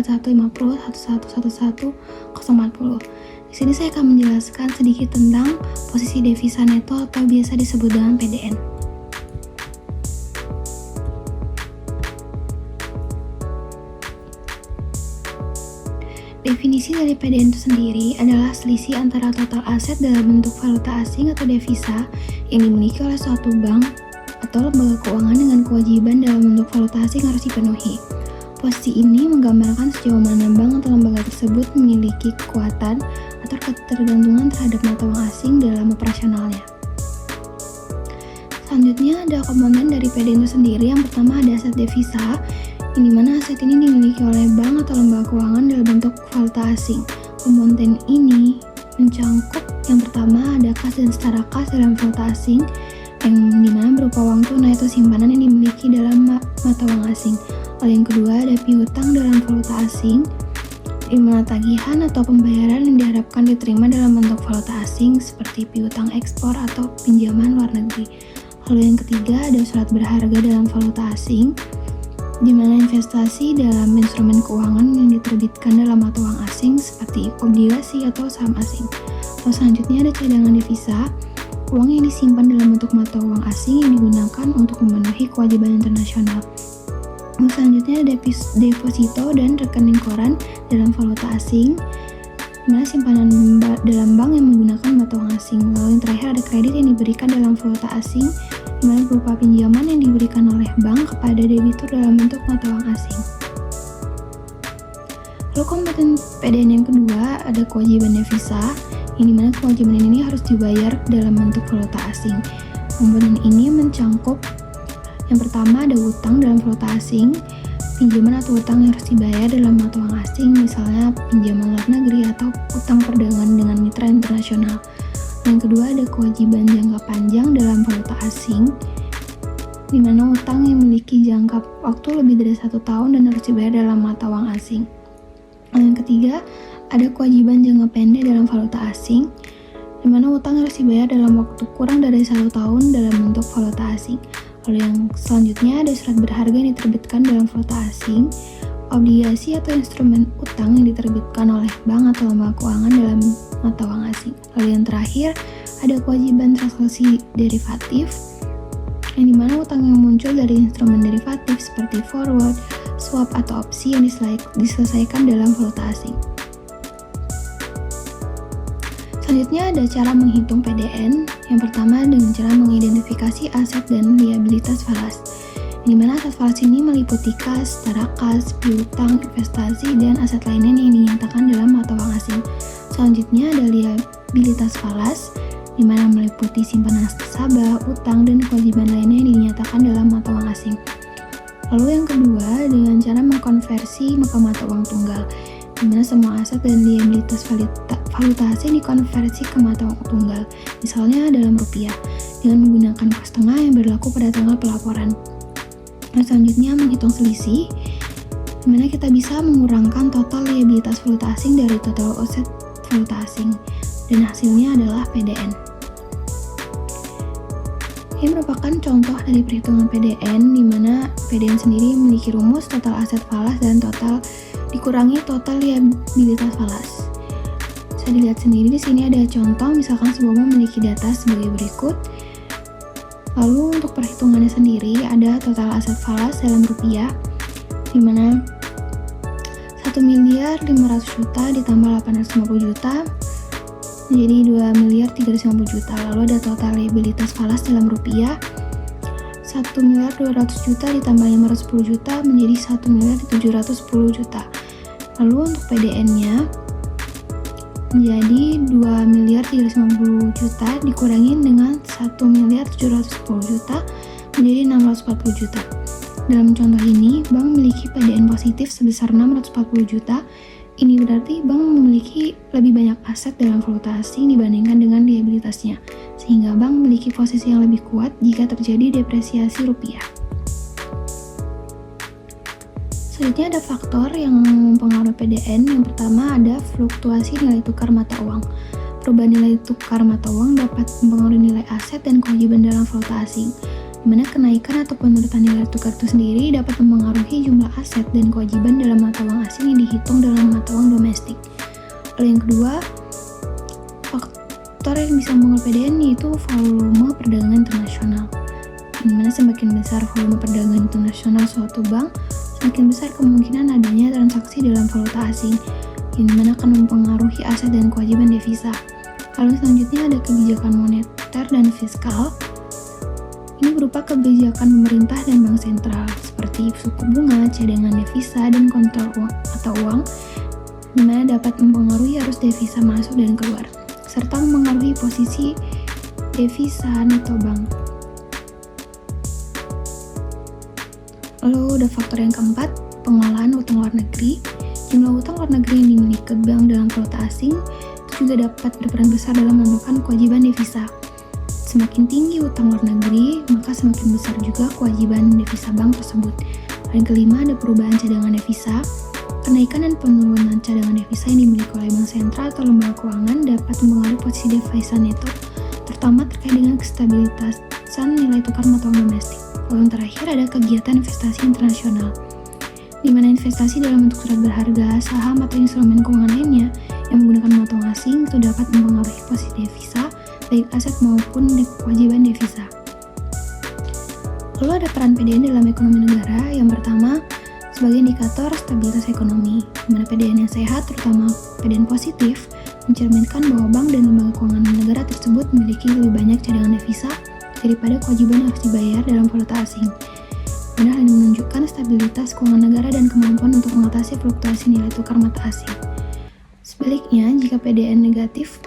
1150 1111 Di sini saya akan menjelaskan sedikit tentang posisi devisa neto atau biasa disebut dengan PDN. Definisi dari PDN itu sendiri adalah selisih antara total aset dalam bentuk valuta asing atau devisa yang dimiliki oleh suatu bank atau lembaga keuangan dengan kewajiban dalam bentuk valuta asing harus dipenuhi. Posisi ini menggambarkan sejauh mana bank atau lembaga tersebut memiliki kekuatan atau ketergantungan terhadap mata uang asing dalam operasionalnya. Selanjutnya ada komponen dari PDN itu sendiri. Yang pertama ada aset devisa, yang dimana aset ini dimiliki oleh bank atau lembaga keuangan dalam bentuk valuta asing. Komponen ini mencangkup yang pertama ada kas dan setara kas dalam valuta asing, yang dimana berupa uang tunai atau simpanan yang dimiliki dalam mata uang asing. Lalu yang kedua ada piutang dalam valuta asing, di mana tagihan atau pembayaran yang diharapkan diterima dalam bentuk valuta asing seperti piutang ekspor atau pinjaman luar negeri. Lalu yang ketiga ada surat berharga dalam valuta asing, di mana investasi dalam instrumen keuangan yang diterbitkan dalam mata uang asing seperti obligasi atau saham asing. Lalu selanjutnya ada cadangan devisa, uang yang disimpan dalam bentuk mata uang asing yang digunakan untuk memenuhi kewajiban internasional. Lalu selanjutnya ada deposito dan rekening koran dalam valuta asing, di mana simpanan dalam bank yang menggunakan mata uang asing. Lalu yang terakhir ada kredit yang diberikan dalam valuta asing, di mana berupa pinjaman yang diberikan oleh bank kepada debitur dalam bentuk mata uang asing. Lalu komponen PDN yang kedua ada kewajiban devisa, yang dimana kewajiban ini harus dibayar dalam bentuk valuta asing. Komponen ini mencangkup yang pertama ada utang dalam valuta asing, pinjaman atau utang yang harus dibayar dalam mata uang asing, misalnya pinjaman luar negeri atau utang perdagangan dengan mitra internasional. Yang kedua ada kewajiban jangka panjang dalam valuta asing, di mana utang yang memiliki jangka waktu lebih dari 1 tahun dan harus dibayar dalam mata uang asing. Yang ketiga ada kewajiban jangka pendek dalam valuta asing, di mana utang harus dibayar dalam waktu kurang dari 1 tahun dalam bentuk valuta asing. Lalu yang selanjutnya ada surat berharga yang diterbitkan dalam valuta asing, obligasi atau instrumen utang yang diterbitkan oleh bank atau lembaga keuangan dalam mata uang asing. Lalu yang terakhir ada kewajiban transaksi derivatif, yang dimana utang yang muncul dari instrumen derivatif seperti forward, swap atau opsi yang diselesaikan dalam valuta asing. Selanjutnya ada cara menghitung PDN. Yang pertama dengan cara mengidentifikasi aset dan liabilitas falas, di mana aset falas ini meliputi kas, setara kas, piutang, investasi, dan aset lainnya yang dinyatakan dalam mata uang asing. Selanjutnya ada liabilitas falas, di mana meliputi simpanan nasabah, utang, dan kewajiban lainnya yang dinyatakan dalam mata uang asing. Lalu yang kedua dengan cara mengkonversi ke mata uang tunggal, di mana semua aset dan liabilitas valuta asing dikonversi ke mata uang tunggal, misalnya dalam rupiah, dengan menggunakan kos tengah yang berlaku pada tanggal pelaporan. Nah, selanjutnya menghitung selisih, di mana kita bisa mengurangkan total liabilitas valuta asing dari total aset valuta asing, dan hasilnya adalah PDN. Ini merupakan contoh dari perhitungan PDN, di mana PDN sendiri memiliki rumus total aset falas dan total dikurangi total liabilitas falas. Bisa dilihat sendiri di sini ada contoh, misalkan sebuah bank memiliki data sebagai berikut. Lalu untuk perhitungannya sendiri ada total aset falas dalam rupiah, di mana 1.500.000.000 ditambah 850 juta menjadi 2.350.000.000. Lalu ada total liabilitas falas dalam rupiah 1.200.000.000 ditambah 510 juta menjadi 1.710 juta. Lalu untuk PDN-nya menjadi 2.350 juta dikurangi dengan 1.710 juta menjadi 640 juta. Dalam contoh ini, bank memiliki PDN positif sebesar 640 juta. Ini berarti bank memiliki lebih banyak aset dalam valuta asing dibandingkan dengan liabilitasnya, sehingga bank memiliki posisi yang lebih kuat jika terjadi depresiasi rupiah. Selanjutnya ada faktor yang mempengaruhi PDN. Yang pertama ada fluktuasi nilai tukar mata uang. Perubahan nilai tukar mata uang dapat mempengaruhi nilai aset dan kewajiban dalam valuta asing. di mana kenaikan atau penurunan nilai tukar itu sendiri dapat mempengaruhi jumlah aset dan kewajiban dalam mata uang asing yang dihitung dalam mata uang domestik. Lalu yang kedua, faktor yang bisa mempengaruhi PDN yaitu volume perdagangan internasional. Di mana semakin besar volume perdagangan internasional suatu bank, semakin besar kemungkinan adanya transaksi dalam valuta asing, yang dimana akan mempengaruhi aset dan kewajiban devisa. Lalu selanjutnya ada kebijakan moneter dan fiskal. Ini berupa kebijakan pemerintah dan bank sentral, seperti suku bunga, cadangan devisa, dan kontrol uang atau uang, di mana dapat mempengaruhi arus devisa masuk dan keluar, serta mempengaruhi posisi devisa neto bank. Lalu ada faktor yang keempat, pengelolaan utang luar negeri. Jumlah utang luar negeri yang dimiliki bank dalam valuta asing itu juga dapat berperan besar dalam menentukan kewajiban devisa. Semakin tinggi utang luar negeri, maka semakin besar juga kewajiban devisa bank tersebut. Yang kelima ada perubahan cadangan devisa. Kenaikan dan penurunan cadangan devisa yang dimiliki oleh bank sentral atau lembaga keuangan dapat mempengaruhi posisi devisa neto, terutama terkait dengan kestabilitasan nilai tukar mata uang domestik. Lalu yang terakhir ada kegiatan investasi internasional, di mana investasi dalam bentuk surat berharga, saham, atau instrumen keuangan lainnya yang menggunakan mata uang asing itu dapat mempengaruhi posisi devisa, baik aset maupun kewajiban devisa. Lalu ada peran PDN dalam ekonomi negara. Yang pertama, sebagai indikator stabilitas ekonomi, di mana PDN yang sehat, terutama PDN positif, mencerminkan bahwa bank dan lembaga keuangan negara tersebut memiliki lebih banyak cadangan devisa daripada kewajiban yang harus dibayar dalam valuta asing. Hal ini menunjukkan stabilitas keuangan negara dan kemampuan untuk mengatasi fluktuasi nilai tukar mata asing. Sebaliknya, jika PDN negatif,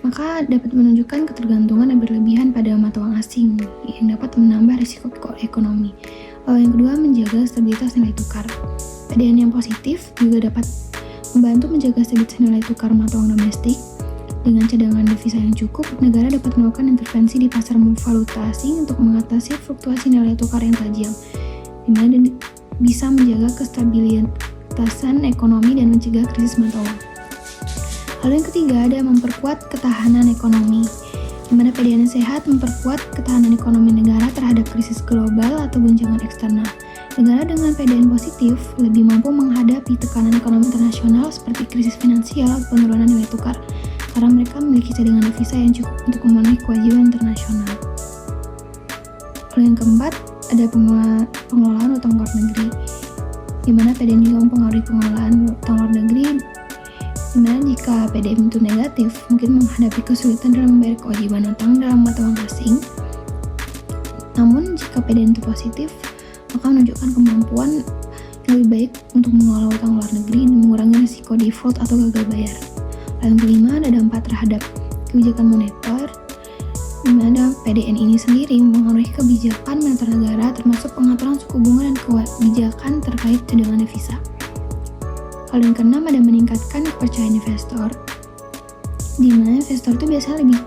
maka dapat menunjukkan ketergantungan yang berlebihan pada mata uang asing yang dapat menambah risiko ekonomi. Lalu yang kedua, menjaga stabilitas nilai tukar. PDN yang positif juga dapat membantu menjaga stabilitas nilai tukar mata uang domestik. Dengan cadangan devisa yang cukup, negara dapat melakukan intervensi di pasar valuta asing untuk mengatasi fluktuasi nilai tukar yang tajam, di mana bisa menjaga kestabilitasan ekonomi dan mencegah krisis mata uang. Lalu yang ketiga ada memperkuat ketahanan ekonomi, di mana PDN yang sehat memperkuat ketahanan ekonomi negara terhadap krisis global atau goncangan eksternal. Negara dengan PDN positif lebih mampu menghadapi tekanan ekonomi internasional seperti krisis finansial atau penurunan nilai tukar, karena mereka memiliki cadangan devisa yang cukup untuk memenuhi kewajiban internasional. Lalu yang keempat, ada pengelolaan utang luar negeri, di mana PDN juga mempengaruhi pengelolaan utang luar negeri, di mana jika PDN itu negatif, mungkin menghadapi kesulitan dalam membayar kewajiban utang dalam mata uang asing. Namun, jika PDN itu positif, maka menunjukkan kemampuan yang lebih baik untuk mengelola utang luar negeri dan mengurangi risiko default atau gagal bayar. Lalu yang kelima, ada dampak terhadap kebijakan moneter, di mana PDN ini sendiri mempengaruhi kebijakan moneter negara, termasuk pengaturan suku bunga dan kebijakan terkait cadangan devisa. Lalu yang keenam, ada meningkatkan kepercayaan investor, di mana investor itu biasanya lebih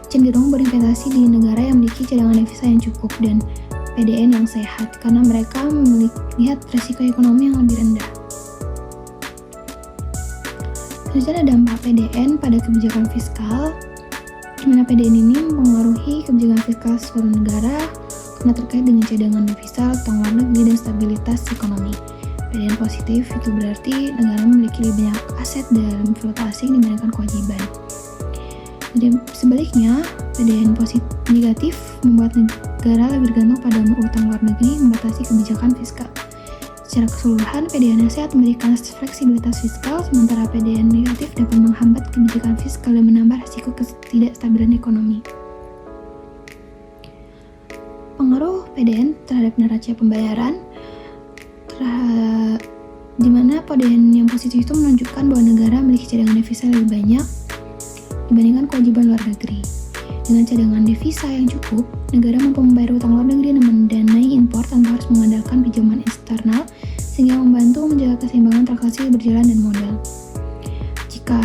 cenderung berinvestasi di negara yang memiliki cadangan devisa yang cukup dan PDN yang sehat, karena mereka melihat risiko ekonomi yang lebih rendah. Selanjutnya ada dampak PDN pada kebijakan fiskal, di mana PDN ini mempengaruhi kebijakan fiskal seluruh negara karena terkait dengan cadangan devisa, utang luar negeri, dan stabilitas ekonomi. PDN positif itu berarti negara memiliki lebih banyak aset dalam valuta asing dibandingkan kewajiban. Dan sebaliknya, PDN negatif membuat negara lebih bergantung pada utang luar negeri, membatasi kebijakan fiskal. Secara keseluruhan, PDN yang sehat memberikan fleksibilitas fiskal, sementara PDN negatif dapat menghambat kebijakan fiskal dan menambah risiko ketidakstabilan ekonomi. Pengaruh PDN terhadap neraca pembayaran, di mana PDN yang positif itu menunjukkan bahwa negara memiliki cadangan devisa lebih banyak dibandingkan kewajiban luar negeri. Dengan cadangan devisa yang cukup, negara mampu membayar utang luar negeri dan mendanai impor tanpa harus mengandalkan pinjaman eksternal, sehingga membantu menjaga keseimbangan transaksi berjalan dan modal. Jika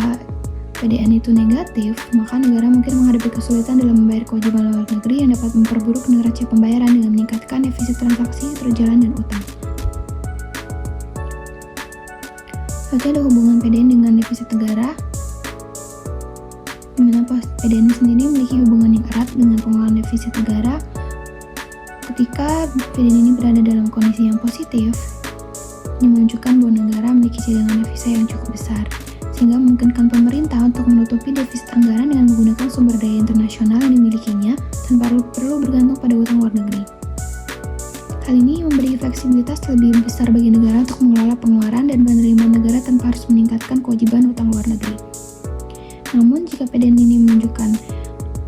PDN itu negatif, maka negara mungkin menghadapi kesulitan dalam membayar kewajiban luar negeri yang dapat memperburuk neraca pembayaran dengan meningkatkan defisit transaksi berjalan dan utang. Lalu ada hubungan PDN dengan defisit negara, di mana PDN sendiri memiliki hubungan yang erat dengan pengelolaan defisit negara, Ketika PDN ini berada dalam kondisi yang positif, ini menunjukkan bahwa negara memiliki cadangan devisa yang cukup besar, sehingga memungkinkan pemerintah untuk menutupi defisit anggaran dengan menggunakan sumber daya internasional yang dimilikinya tanpa perlu bergantung pada utang luar negeri. Hal ini memberi fleksibilitas lebih besar bagi negara untuk mengelola pengeluaran dan penerimaan negara tanpa harus meningkatkan kewajiban utang luar negeri. Namun, jika PDN ini menunjukkan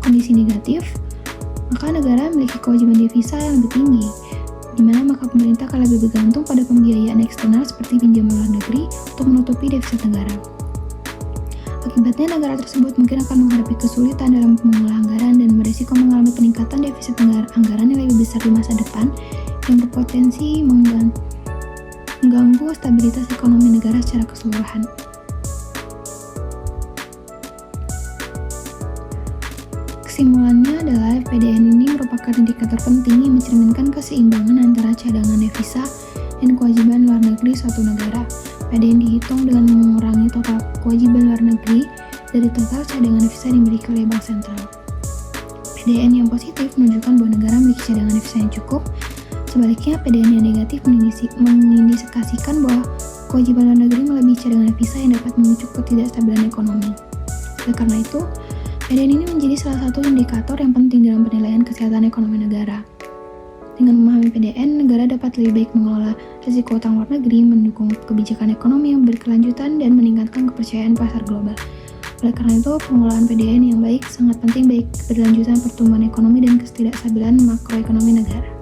kondisi negatif, maka negara memiliki kewajiban devisa yang lebih tinggi, di mana maka pemerintah akan lebih bergantung pada pembiayaan eksternal seperti pinjaman luar negeri untuk menutupi defisit negara. Akibatnya, negara tersebut mungkin akan menghadapi kesulitan dalam mengelola anggaran dan berisiko mengalami peningkatan defisit anggaran yang lebih besar di masa depan yang berpotensi mengganggu stabilitas ekonomi negara secara keseluruhan. Kesimpulannya adalah PDN ini merupakan indikator penting yang mencerminkan keseimbangan antara cadangan devisa dan kewajiban luar negeri suatu negara. PDN dihitung dengan mengurangi total kewajiban luar negeri dari total cadangan devisa yang dimiliki oleh bank sentral. PDN yang positif menunjukkan bahwa negara memiliki cadangan devisa yang cukup. Sebaliknya, PDN yang negatif mengindikasikan bahwa kewajiban luar negeri melebihi cadangan devisa yang dapat memicu ketidakstabilan ekonomi. Oleh karena itu, PDN ini menjadi salah satu indikator yang penting dalam penilaian kesehatan ekonomi negara. Dengan memahami PDN, negara dapat lebih baik mengelola risiko utang luar negeri, mendukung kebijakan ekonomi yang berkelanjutan, dan meningkatkan kepercayaan pasar global. Oleh karena itu, pengelolaan PDN yang baik sangat penting bagi keberlanjutan pertumbuhan ekonomi dan ketidakstabilan makroekonomi negara.